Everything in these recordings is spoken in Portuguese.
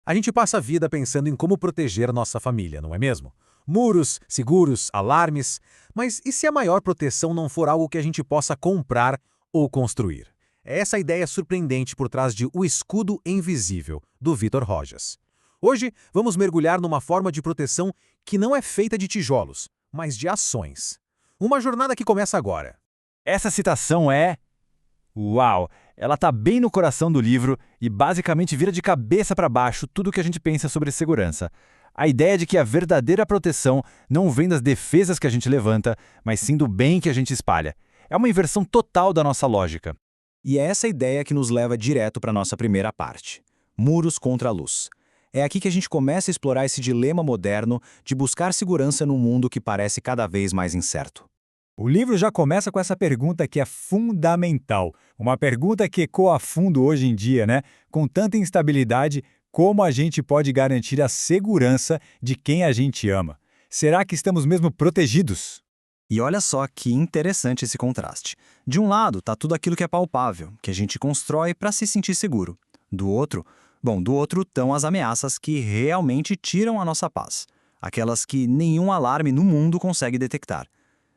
A gente passa a vida pensando em como proteger nossa família, não é mesmo? Muros, seguros, alarmes. Mas e se a maior proteção não for algo que a gente possa comprar ou construir? É essa a ideia surpreendente por trás de O Escudo Invisível, do Victor Rojas. Hoje, vamos mergulhar numa forma de proteção que não é feita de tijolos, mas de ações. Uma jornada que começa agora. Essa citação é... Uau! Ela tá bem no coração do livro e basicamente vira de cabeça para baixo tudo o que a gente pensa sobre segurança. A ideia de que a verdadeira proteção não vem das defesas que a gente levanta, mas sim do bem que a gente espalha. É uma inversão total da nossa lógica. E é essa ideia que nos leva direto para a nossa primeira parte. Muros contra a luz. É aqui que a gente começa a explorar esse dilema moderno de buscar segurança num mundo que parece cada vez mais incerto. O livro já começa com essa pergunta que é fundamental. Uma pergunta que ecoa a fundo hoje em dia, né? Com tanta instabilidade, como a gente pode garantir a segurança de quem a gente ama? Será que estamos mesmo protegidos? E olha só que interessante esse contraste. De um lado está tudo aquilo que é palpável, que a gente constrói para se sentir seguro. Do outro estão as ameaças que realmente tiram a nossa paz. Aquelas que nenhum alarme no mundo consegue detectar.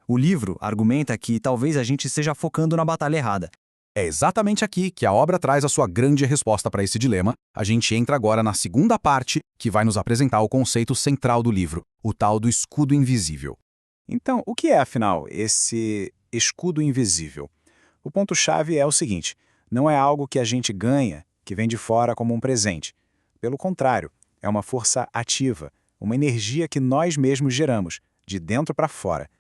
O livro argumenta que talvez a gente esteja focando na batalha errada. É exatamente aqui que a obra traz a sua grande resposta para esse dilema. A gente entra agora na segunda parte, que vai nos apresentar o conceito central do livro, o tal do escudo invisível. Então, o que é, afinal, esse escudo invisível? O ponto-chave é o seguinte: não é algo que a gente ganha, que vem de fora como um presente. Pelo contrário, é uma força ativa, uma energia que nós mesmos geramos, de dentro para fora.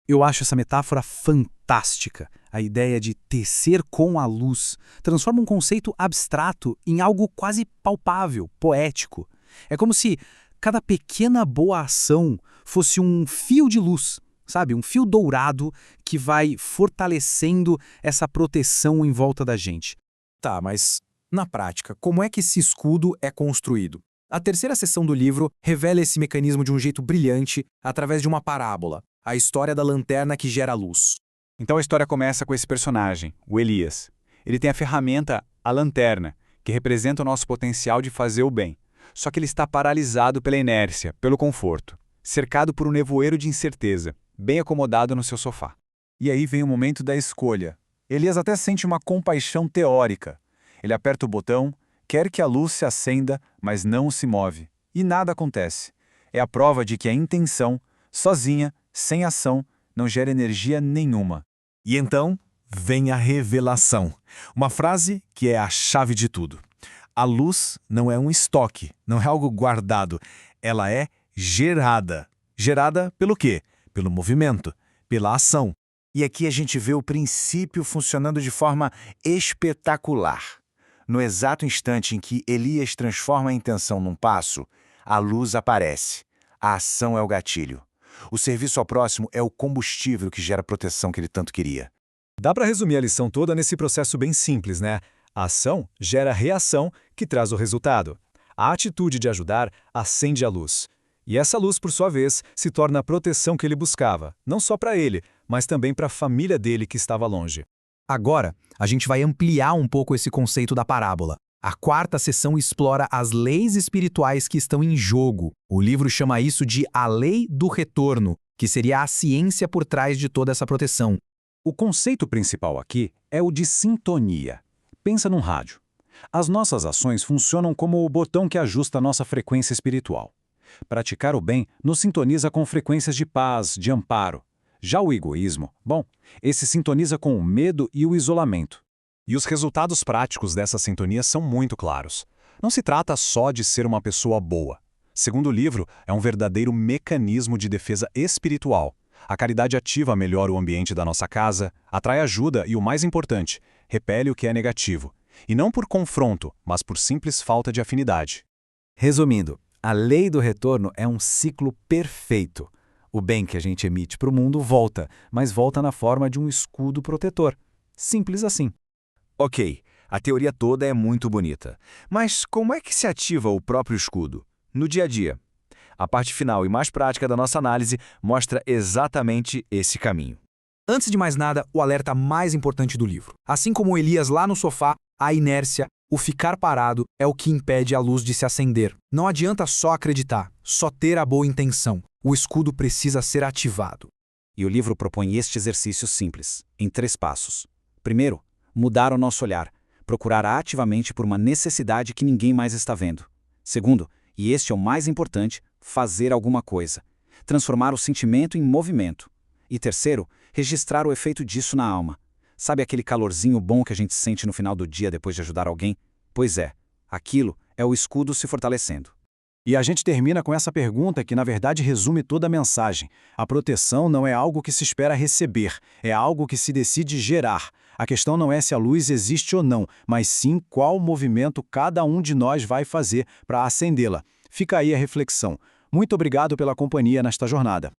Eu acho essa metáfora fantástica. A ideia de tecer com a luz transforma um conceito abstrato em algo quase palpável, poético. É como se cada pequena boa ação fosse um fio de luz, sabe? Um fio dourado que vai fortalecendo essa proteção em volta da gente. Tá, mas na prática, como é que esse escudo é construído? A terceira seção do livro revela esse mecanismo de um jeito brilhante através de uma parábola, a história da lanterna que gera luz. Então a história começa com esse personagem, o Elias. Ele tem a ferramenta, a lanterna, que representa o nosso potencial de fazer o bem. Só que ele está paralisado pela inércia, pelo conforto, cercado por um nevoeiro de incerteza, bem acomodado no seu sofá. E aí vem o momento da escolha. Elias até sente uma compaixão teórica. Ele aperta o botão, quer que a luz se acenda, mas não se move. E nada acontece. É a prova de que a intenção, sozinha, sem ação, não gera energia nenhuma. E então vem a revelação. Uma frase que é a chave de tudo. A luz não é um estoque, não é algo guardado. Ela é gerada. Gerada pelo quê? Pelo movimento, pela ação. E aqui a gente vê o princípio funcionando de forma espetacular. No exato instante em que Elias transforma a intenção num passo, a luz aparece. A ação é o gatilho. O serviço ao próximo é o combustível que gera a proteção que ele tanto queria. Dá para resumir a lição toda nesse processo bem simples, né? A ação gera reação que traz o resultado. A atitude de ajudar acende a luz. E essa luz, por sua vez, se torna a proteção que ele buscava, não só para ele, mas também para a família dele que estava longe. Agora, a gente vai ampliar um pouco esse conceito da parábola. A quarta seção explora as leis espirituais que estão em jogo. O livro chama isso de a lei do retorno, que seria a ciência por trás de toda essa proteção. O conceito principal aqui é o de sintonia. Pensa num rádio. As nossas ações funcionam como o botão que ajusta a nossa frequência espiritual. Praticar o bem nos sintoniza com frequências de paz, de amparo. Já o egoísmo, bom, esse sintoniza com o medo e o isolamento. E os resultados práticos dessa sintonia são muito claros. Não se trata só de ser uma pessoa boa. Segundo o livro, é um verdadeiro mecanismo de defesa espiritual. A caridade ativa melhora o ambiente da nossa casa, atrai ajuda e, o mais importante, repele o que é negativo. E não por confronto, mas por simples falta de afinidade. Resumindo, a lei do retorno é um ciclo perfeito. O bem que a gente emite para o mundo volta, mas volta na forma de um escudo protetor. Simples assim. Ok, a teoria toda é muito bonita. Mas como é que se ativa o próprio escudo? No dia a dia. A parte final e mais prática da nossa análise mostra exatamente esse caminho. Antes de mais nada, o alerta mais importante do livro. Assim como Elias lá no sofá, a inércia, O ficar parado é o que impede a luz de se acender. Não adianta só acreditar, só ter a boa intenção. O escudo precisa ser ativado. E o livro propõe este exercício simples, em 3 passos. Primeiro, mudar o nosso olhar, procurar ativamente por uma necessidade que ninguém mais está vendo. Segundo, e este é o mais importante, fazer alguma coisa. Transformar o sentimento em movimento. E terceiro, registrar o efeito disso na alma. Sabe aquele calorzinho bom que a gente sente no final do dia depois de ajudar alguém? Pois é, aquilo é o escudo se fortalecendo. E a gente termina com essa pergunta que, na verdade, resume toda a mensagem. A proteção não é algo que se espera receber, é algo que se decide gerar. A questão não é se a luz existe ou não, mas sim qual movimento cada um de nós vai fazer para acendê-la. Fica aí a reflexão. Muito obrigado pela companhia nesta jornada.